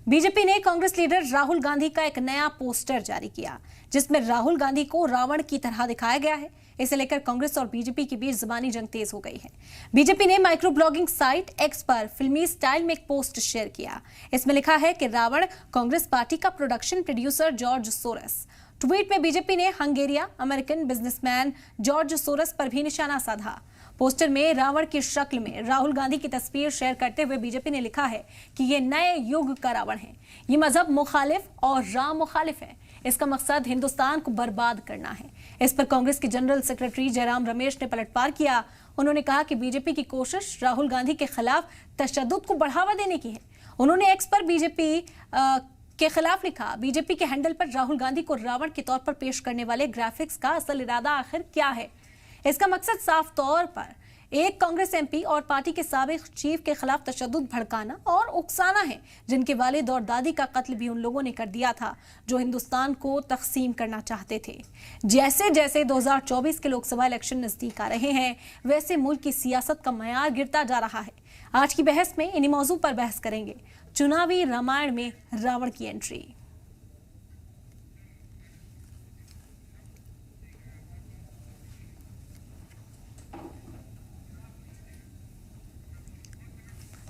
BJP ने Congress leader Rahul Gandhi का एक नया पोस्टर जारी किया, जिसमें राहुल गांधी को रावण की तरह दिखाया गया है। इसे लेकर कांग्रेस और बीजेपी के बीच जुबानी जंग तेज हो गई है। बीजेपी ने माइक्रो ब्लॉगिंग साइट एक्स पर फिल्मी स्टाइल में एक पोस्ट शेयर किया। इसमें लिखा है कि रावण कांग्रेस पार्टी का production producer George Soros. Tweet में बीजेपी ने Hungarian American businessman George Soros पर भी निशाना साधा। पोस्टर में रावण की शक्ल में राहुल गांधी की तस्वीर शेयर करते हुए बीजेपी ने लिखा है कि ये नए युग का रावण है, ये मजहब मुखालिफ और राम मुखालिफ है। इसका मकसद हिंदुस्तान को बर्बाद करना है। इस पर कांग्रेस के जनरल सेक्रेटरी जयराम रमेश ने पलटवार किया। उन्होंने कहा कि बीजेपी की कोशिश राहुल गांधी के खिलाफ तशद्दुद को बढ़ावा देने की है। उन्होंने एक्स पर बीजेपी के खिलाफ लिखा, बीजेपी के हैंडल पर राहुल गांधी को रावण के तौर पर पेश करने वाले ग्राफिक्स का असल इरादा आखिर क्या है। इसका मकसद साफ तौर पर एक कांग्रेस एमपी और पार्टी के साबिक चीफ के खिलाफ तशद्दुद भड़काना और उकसाना है, जिनके वालिद और दादी का कत्ल भी उन लोगों ने कर दिया था जो हिंदुस्तान को तकसीम करना चाहते थे। जैसे जैसे 2024 के लोकसभा इलेक्शन नजदीक आ रहे हैं, वैसे मुल्क की सियासत का मयार गिरता जा रहा है। आज की बहस में इन्हीं मौजू पर बहस करेंगे। चुनावी रामायण में रावण की एंट्री।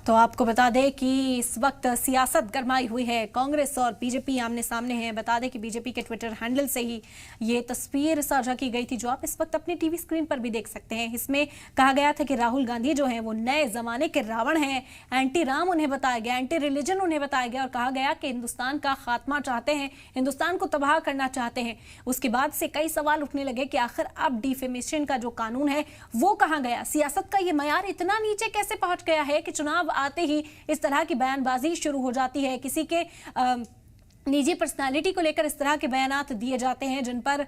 तो आपको बता दें कि इस वक्त सियासत गरमाई हुई है। कांग्रेस और बीजेपी आमने सामने हैं। बता दें कि बीजेपी के ट्विटर हैंडल से ही ये तस्वीर साझा की गई थी, जो आप इस वक्त अपनी टीवी स्क्रीन पर भी देख सकते हैं। इसमें कहा गया था कि राहुल गांधी जो हैं वो नए जमाने के रावण हैं। एंटी राम उन्हें बताया गया, एंटी रिलीजन उन्हें बताया गया और कहा गया कि हिंदुस्तान का खात्मा चाहते हैं, हिंदुस्तान को तबाह करना चाहते हैं। उसके बाद से कई सवाल उठने लगे कि आखिर अब डिफेमेशन का जो कानून है वो कहाँ गया। सियासत का ये मयार इतना नीचे कैसे पहुंच गया है कि चुनाव आते ही इस तरह की बयानबाजी शुरू हो जाती है। किसी के निजी पर्सनालिटी को लेकर इस तरह के बयानात दिए जाते हैं, जिन पर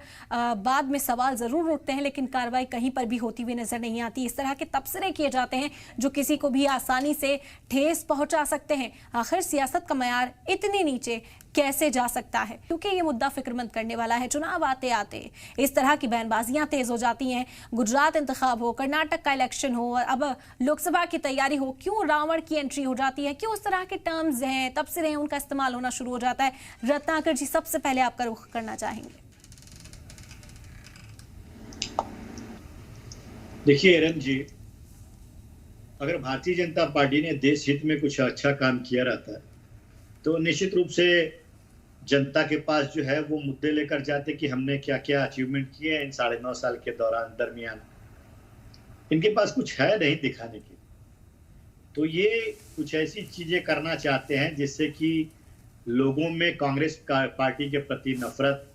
बाद में सवाल जरूर उठते हैं, लेकिन कार्रवाई कहीं पर भी होती हुई नजर नहीं आती। इस तरह के तबसरे किए जाते हैं जो किसी को भी आसानी से ठेस पहुंचा सकते हैं। आखिर सियासत का मयार इतने नीचे कैसे जा सकता है, क्योंकि ये मुद्दा फिक्रमंद करने वाला है। चुनाव आते आते इस तरह की बयानबाजियां तेज हो जाती हैं। गुजरात इंतखाब हो, कर्नाटक का इलेक्शन हो, अब लोकसभा की तैयारी हो, क्यों रावण की एंट्री हो जाती है, क्यों उस तरह के टर्म्स हैं, तबसरे हैं, उनका इस्तेमाल होना शुरू हो जाता है। रत्नाकर जी, सबसे पहले आपका रुख करना चाहेंगे। देखिए एरन जी, अगर भारतीय जनता पार्टी ने देश हित में कुछ अच्छा काम किया रहता है तो निश्चित रूप से जनता के पास जो है वो मुद्दे लेकर जाते कि हमने क्या क्या अचीवमेंट किए हैं इन 9.5 साल के दरमियान। इनके पास कुछ है नहीं दिखाने के, तो ये कुछ ऐसी चीजें करना चाहते हैं जिससे कि लोगों में कांग्रेस पार्टी के प्रति नफरत,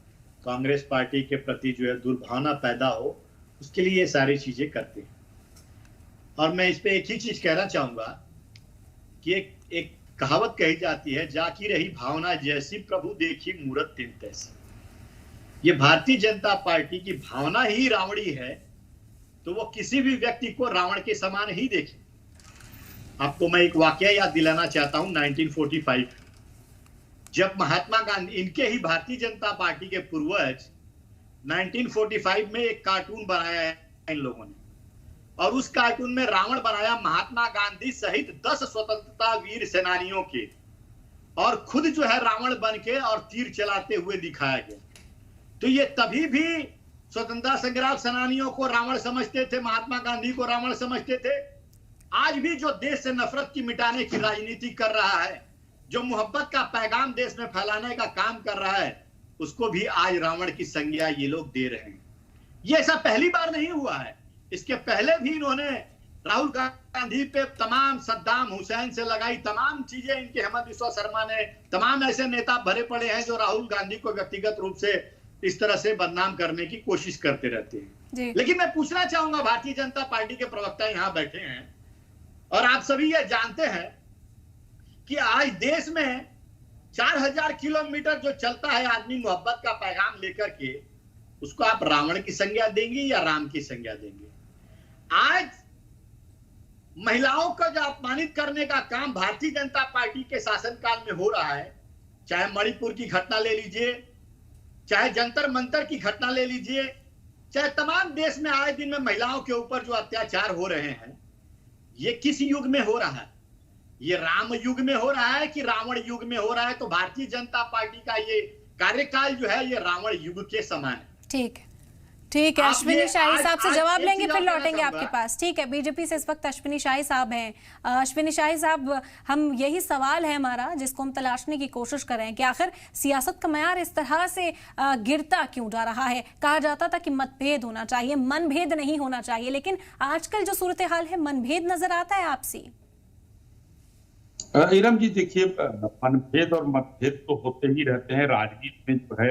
कांग्रेस पार्टी के प्रति जो है दुर्भावना पैदा हो, उसके लिए ये सारी चीजें करते हैं। और मैं इस पे एक ही चीज कहना चाहूंगा कि एक कहावत कही जाती है, जाकी रही भावना जैसी प्रभु देखी मूरत तिन तैसी। ये भारतीय जनता पार्टी की भावना ही रावणी है, तो वो किसी भी व्यक्ति को रावण के समान ही देखे। आपको मैं एक वाकया याद दिलाना चाहता हूं। 1945 जब महात्मा गांधी, इनके ही भारतीय जनता पार्टी के पूर्वज, 1945 में एक कार्टून बनाया है इन लोगों ने, और उस कार्टून में रावण बनाया महात्मा गांधी सहित 10 स्वतंत्रता वीर सेनानियों के, और खुद जो है रावण बन के और तीर चलाते हुए दिखाया गया। तो ये तभी भी स्वतंत्रता संग्राम सेनानियों को रावण समझते थे, महात्मा गांधी को रावण समझते थे। आज भी जो देश से नफरत की मिटाने की राजनीति कर रहा है, जो मोहब्बत का पैगाम देश में फैलाने का काम कर रहा है, उसको भी आज रावण की संज्ञा ये लोग दे रहे हैं। ये ऐसा पहली बार नहीं हुआ है। इसके पहले भी इन्होंने राहुल गांधी पे तमाम, सद्दाम हुसैन से लगाई तमाम चीजें, इनके हेमंत बिस्वा शर्मा ने, तमाम ऐसे नेता भरे पड़े हैं जो राहुल गांधी को व्यक्तिगत रूप से इस तरह से बदनाम करने की कोशिश करते रहते हैं। लेकिन मैं पूछना चाहूंगा, भारतीय जनता पार्टी के प्रवक्ता यहां बैठे हैं और आप सभी ये जानते हैं कि आज देश में 4000 किलोमीटर जो चलता है आदमी मोहब्बत का पैगाम लेकर के, उसको आप रावण की संज्ञा देंगे या राम की संज्ञा देंगे? आज महिलाओं को जो अपमानित करने का काम भारतीय जनता पार्टी के शासनकाल में हो रहा है, चाहे मणिपुर की घटना ले लीजिए, चाहे जंतर मंतर की घटना ले लीजिए, चाहे तमाम देश में आए दिन में महिलाओं के ऊपर जो अत्याचार हो रहे हैं, ये किस युग में हो रहा है? ये राम युग में हो रहा है कि रावण युग में हो रहा है? तो भारतीय जनता पार्टी का ये कार्यकाल जो है ये रावण युग के समान है। ठीक है, ठीक है। अश्विनी शाही साहब से जवाब लेंगे, फिर लौटेंगे चाहूंगा। आपके पास। ठीक है, बीजेपी से इस वक्त अश्विनी शाही साहब हैं। अश्विनी शाही साहब, हम यही सवाल है हमारा जिसको हम तलाशने की कोशिश कर रहे हैं कि आखिर सियासत का मयार इस तरह से गिरता क्यों जा रहा है। कहा जाता था कि मतभेद होना चाहिए, मनभेद नहीं होना चाहिए, लेकिन आजकल जो सूरत हाल है मनभेद नजर आता है आपसी। इरम जी देखिए, मनभेद और मतभेद तो होते ही रहते हैं। राजनीति में जो है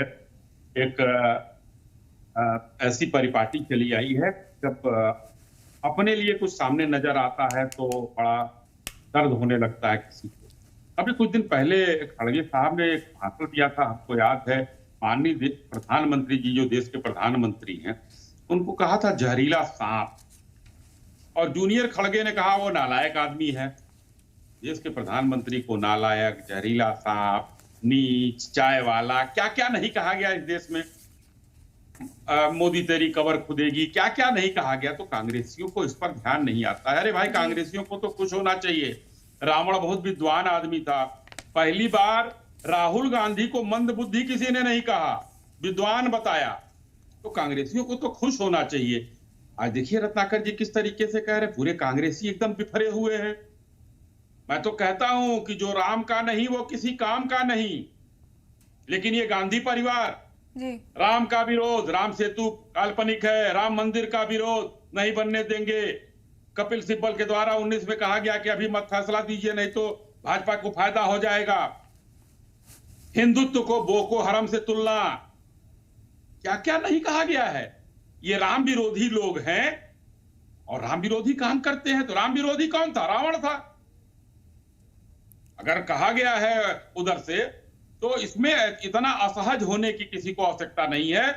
एक ऐसी परिपाटी चली आई है, जब अपने लिए कुछ सामने नजर आता है तो बड़ा दर्द होने लगता है किसी को। अभी कुछ दिन पहले खड़गे साहब ने एक भाषण दिया था, हमको याद है, माननीय प्रधानमंत्री जी जो देश के प्रधानमंत्री हैं, उनको कहा था जहरीला सांप, और जूनियर खड़गे ने कहा वो नालायक आदमी है। देश के प्रधानमंत्री को नालायक, जहरीला सांप, नीच, चाय वाला, क्या क्या नहीं कहा गया इस देश में। मोदी तेरी कबर खुदेगी, क्या क्या नहीं कहा गया। तो कांग्रेसियों को इस पर ध्यान नहीं आता है। अरे भाई, कांग्रेसियों को तो खुश होना चाहिए। रावण बहुत विद्वान आदमी था। पहली बार राहुल गांधी को मंदबुद्धि किसी ने नहीं कहा, विद्वान बताया। तो कांग्रेसियों को तो खुश होना चाहिए। आज देखिए रत्नाकर जी किस तरीके से कह रहे, पूरे कांग्रेसी एकदम बिफरे हुए हैं। मैं तो कहता हूं कि जो राम का नहीं वो किसी काम का नहीं। लेकिन ये गांधी परिवार जी। राम का विरोध, राम सेतु काल्पनिक है, राम मंदिर का विरोध नहीं बनने देंगे। कपिल सिब्बल के द्वारा 19 में कहा गया कि अभी मत फैसला दीजिए नहीं तो भाजपा को फायदा हो जाएगा। हिंदुत्व को बोको हरम से तुलना, क्या क्या नहीं कहा गया है। ये राम विरोधी लोग हैं और राम विरोधी काम करते हैं। तो राम विरोधी कौन था? रावण था। अगर कहा गया है उधर से, तो इसमें इतना असहज होने की किसी को आवश्यकता नहीं है।